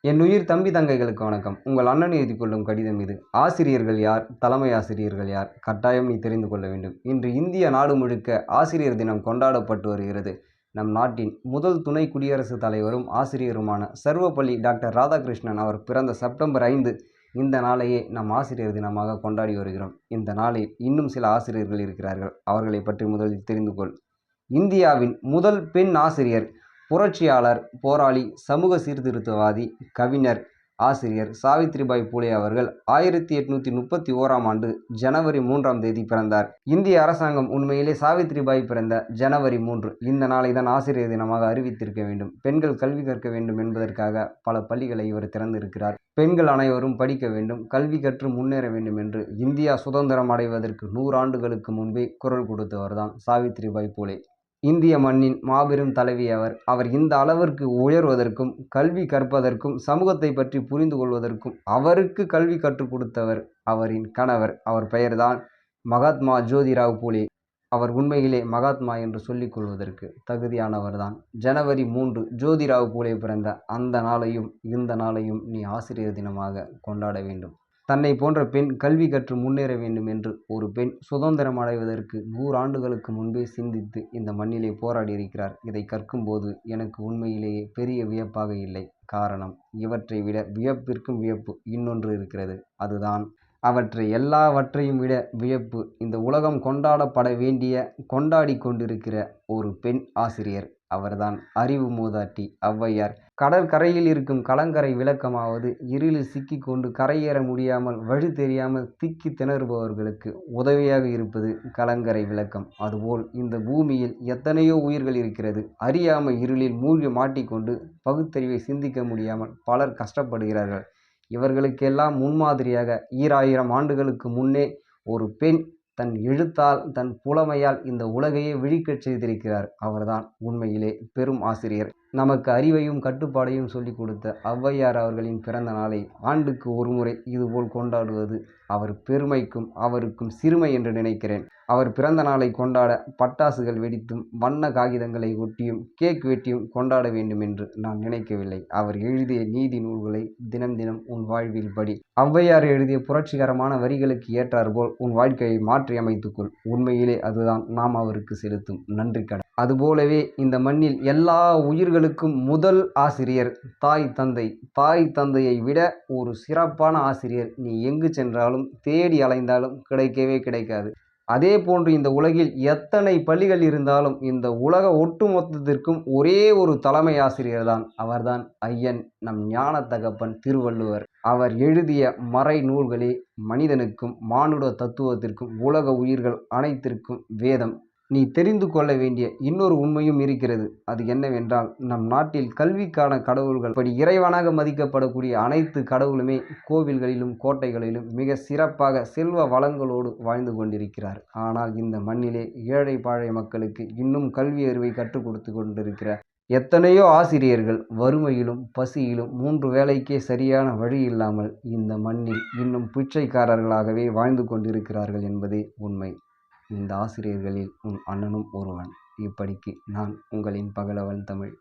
என் உயிர் தம்பி தங்கைகளுக்கு வணக்கம். உங்கள் அண்ணன் எழுதிக் கொள்ளும் கடிதம் இது. ஆசிரியர்கள் யார்? தலைமை ஆசிரியர்கள் யார்? கட்டாயம் நீ தெரிந்து கொள்ள வேண்டும். இன்று இந்திய நாடு முழுக்க ஆசிரியர் தினம் கொண்டாடப்பட்டு வருகிறது. நம் நாட்டின் முதல் துணை குடியரசுத் தலைவரும் ஆசிரியருமான சர்வப்பள்ளி டாக்டர் ராதாகிருஷ்ணன் அவர் பிறந்த செப்டம்பர் 5 இந்த நாளையே நம் ஆசிரியர் தினமாக கொண்டாடி வருகிறோம். இந்த நாளில் இன்னும் சில ஆசிரியர்கள் இருக்கிறார்கள். அவர்களை பற்றி முதலில் தெரிந்து கொள். இந்தியாவின் முதல் பெண் ஆசிரியர், புரட்சியாளர், போராளி, சமூக சீர்திருத்தவாதி, கவிஞர், ஆசிரியர் சாவித்ரிபாய் பூலே அவர்கள் 1831ஆம் ஆண்டு ஜனவரி 3ஆம் தேதி பிறந்தார். இந்திய அரசாங்கம் உண்மையிலே சாவித்ரிபாய் பிறந்த ஜனவரி 3 இந்த நாளை தான் ஆசிரியர் தினமாக அறிவித்திருக்க வேண்டும். பெண்கள் கல்வி கற்க வேண்டும் என்பதற்காக பல பள்ளிகளை இவர் திறந்திருக்கிறார். பெண்கள் அனைவரும் படிக்க வேண்டும், கல்வி கற்று முன்னேற வேண்டும் என்று இந்தியா சுதந்திரம் அடைவதற்கு 100 ஆண்டுகளுக்கு முன்பே குரல் கொடுத்தவர் தான் சாவித்ரிபாய் பூலே. இந்திய மண்ணின் மாபெரும் தலைவி அவர். அவர் இந்த அளவிற்கு உயர்வதற்கும், கல்வி கற்பதற்கும், சமூகத்தை பற்றி புரிந்து கொள்வதற்கும் அவருக்கு கல்வி கற்றுக் கொடுத்தவர் அவரின் கணவர். அவர் பெயர்தான் மகாத்மா ஜோதிராவ் பூலே. அவர் உண்மையிலே மகாத்மா என்று சொல்லிக் கொள்வதற்கு தகுதியானவர்தான். ஜனவரி 3 ஜோதிராவ் பூலே பிறந்த அந்த நாளையும் இந்த நாளையும் நீ ஆசிரியர் தினமாக கொண்டாட வேண்டும். தன்னை போன்ற பெண் கல்வி கற்று முன்னேற வேண்டும் என்று ஒரு பெண் சுதந்திரம் அடைவதற்கு 100 ஆண்டுகளுக்கு முன்பே சிந்தித்து இந்த மண்ணிலே போராடி இருக்கிறார். இதை கற்கும்போது எனக்கு உண்மையிலேயே பெரிய வியப்பாக இல்லை. காரணம், இவற்றை விட வியப்பிற்கும் வியப்பு இன்னொன்று இருக்கிறது. அதுதான் எல்லாவற்றையும் விட வியப்பு, இந்த உலகம் கொண்டாடப்பட வேண்டிய, கொண்டாடி கொண்டிருக்கிற ஒரு பெண் ஆசிரியர். அவர்தான் அறிவு மூதாட்டி ஔவையார். கடற்கரையில் இருக்கும் கலங்கரை விளக்கமாவது இருளில் சிக்கிக் கொண்டு கரையேற முடியாமல் வழி தெரியாமல் திக்கி திணறுபவர்களுக்கு உதவியாக இருப்பது கலங்கரை விளக்கம். அதுபோல் இந்த பூமியில் எத்தனையோ உயிர்கள் இருக்கிறது. அறியாமை இருளில் மூழ்கி மாட்டிக்கொண்டு பகுத்தறிவை சிந்திக்க முடியாமல் பலர் கஷ்டப்படுகிறார்கள். இவர்களுக்கெல்லாம் முன்மாதிரியாக 2000 ஆண்டுகளுக்கு முன்னே ஒரு பெண் தன் எழுத்தால், தன் புலமையால் இந்த உலகையே விழிக்கச் செய்திருக்கிறார். அவர்தான் உண்மையிலே பெரும் ஆசிரியர். நமக்கு அறிவையும் கட்டுப்பாடையும் சொல்லிக் கொடுத்த ஔவையார் அவர்களின் பிறந்த நாளை ஆண்டுக்கு ஒரு முறை இதுபோல் கொண்டாடுவது அவர் பெருமைக்கும் அவருக்கும் சிறுமை என்று நினைக்கிறேன். அவர் பிறந்த நாளை கொண்டாட பட்டாசுகள் வெடித்தும், வண்ண காகிதங்களை ஒட்டியும், கேக் வெட்டியும் கொண்டாட வேண்டும் என்று நான் நினைக்கவில்லை. அவர் எழுதிய நீதி நூல்களை தினம் தினம் உன் வாழ்வில் படி. ஔவையார் எழுதிய புரட்சிகரமான வரிகளுக்கு ஏற்றாற்போல் உன் வாழ்க்கையை மாற்றி அமைத்துக்கொள். உண்மையிலே அதுதான் நாம் அவருக்கு செலுத்தும் நன்றி கடன். அதுபோலவே இந்த மண்ணில் எல்லா உயிர்களுக்கும் முதல் ஆசிரியர் தாய் தந்தை. தாய் தந்தையை விட ஒரு சிறப்பான ஆசிரியர் நீ எங்கு சென்றாலும் தேடி அலைந்தாலும் கிடைக்கவே கிடைக்காது. அதே போன்று இந்த உலகில் எத்தனை பள்ளிகள் இருந்தாலும் இந்த உலக ஒட்டுமொத்தத்திற்கும் ஒரே ஒரு தலைமை ஆசிரியர் தான். அவர்தான் ஐயன் நம் ஞான தகப்பன் திருவள்ளுவர். அவர் எழுதிய மறை நூல்களே மனிதனுக்கும் மானுட தத்துவத்திற்கும் உலக உயிர்கள் அனைத்திற்கும் வேதம். நீ தெரிந்து கொள்ள வேண்டிய இன்னொரு உண்மையும் இருக்கிறது. அது என்னவென்றால், நம் நாட்டில் கல்விக்கான கடவுள்கள், இப்படி இறைவனாக மதிக்கப்படக்கூடிய அனைத்து கடவுளுமே கோவில்களிலும் கோட்டைகளிலும் மிக சிறப்பாக செல்வ வளங்களோடு வாழ்ந்து கொண்டிருக்கிறார். ஆனால் இந்த மண்ணிலே ஏழை பாழை மக்களுக்கு இன்னும் கல்வி அறிவை கற்றுக் கொடுத்து கொண்டிருக்கிற எத்தனையோ ஆசிரியர்கள் வறுமையிலும் பசியிலும் 3 வேளைக்கே சரியான வழி இல்லாமல் இந்த மண்ணில் இன்னும் பிச்சைக்காரர்களாகவே வாழ்ந்து கொண்டிருக்கிறார்கள் என்பதே உண்மை. இந்த ஆசிரியர்களில் உன் அண்ணனும் ஒருவன். இப்படிக்கு நான் உங்களின் பகலவன் தமிழ்.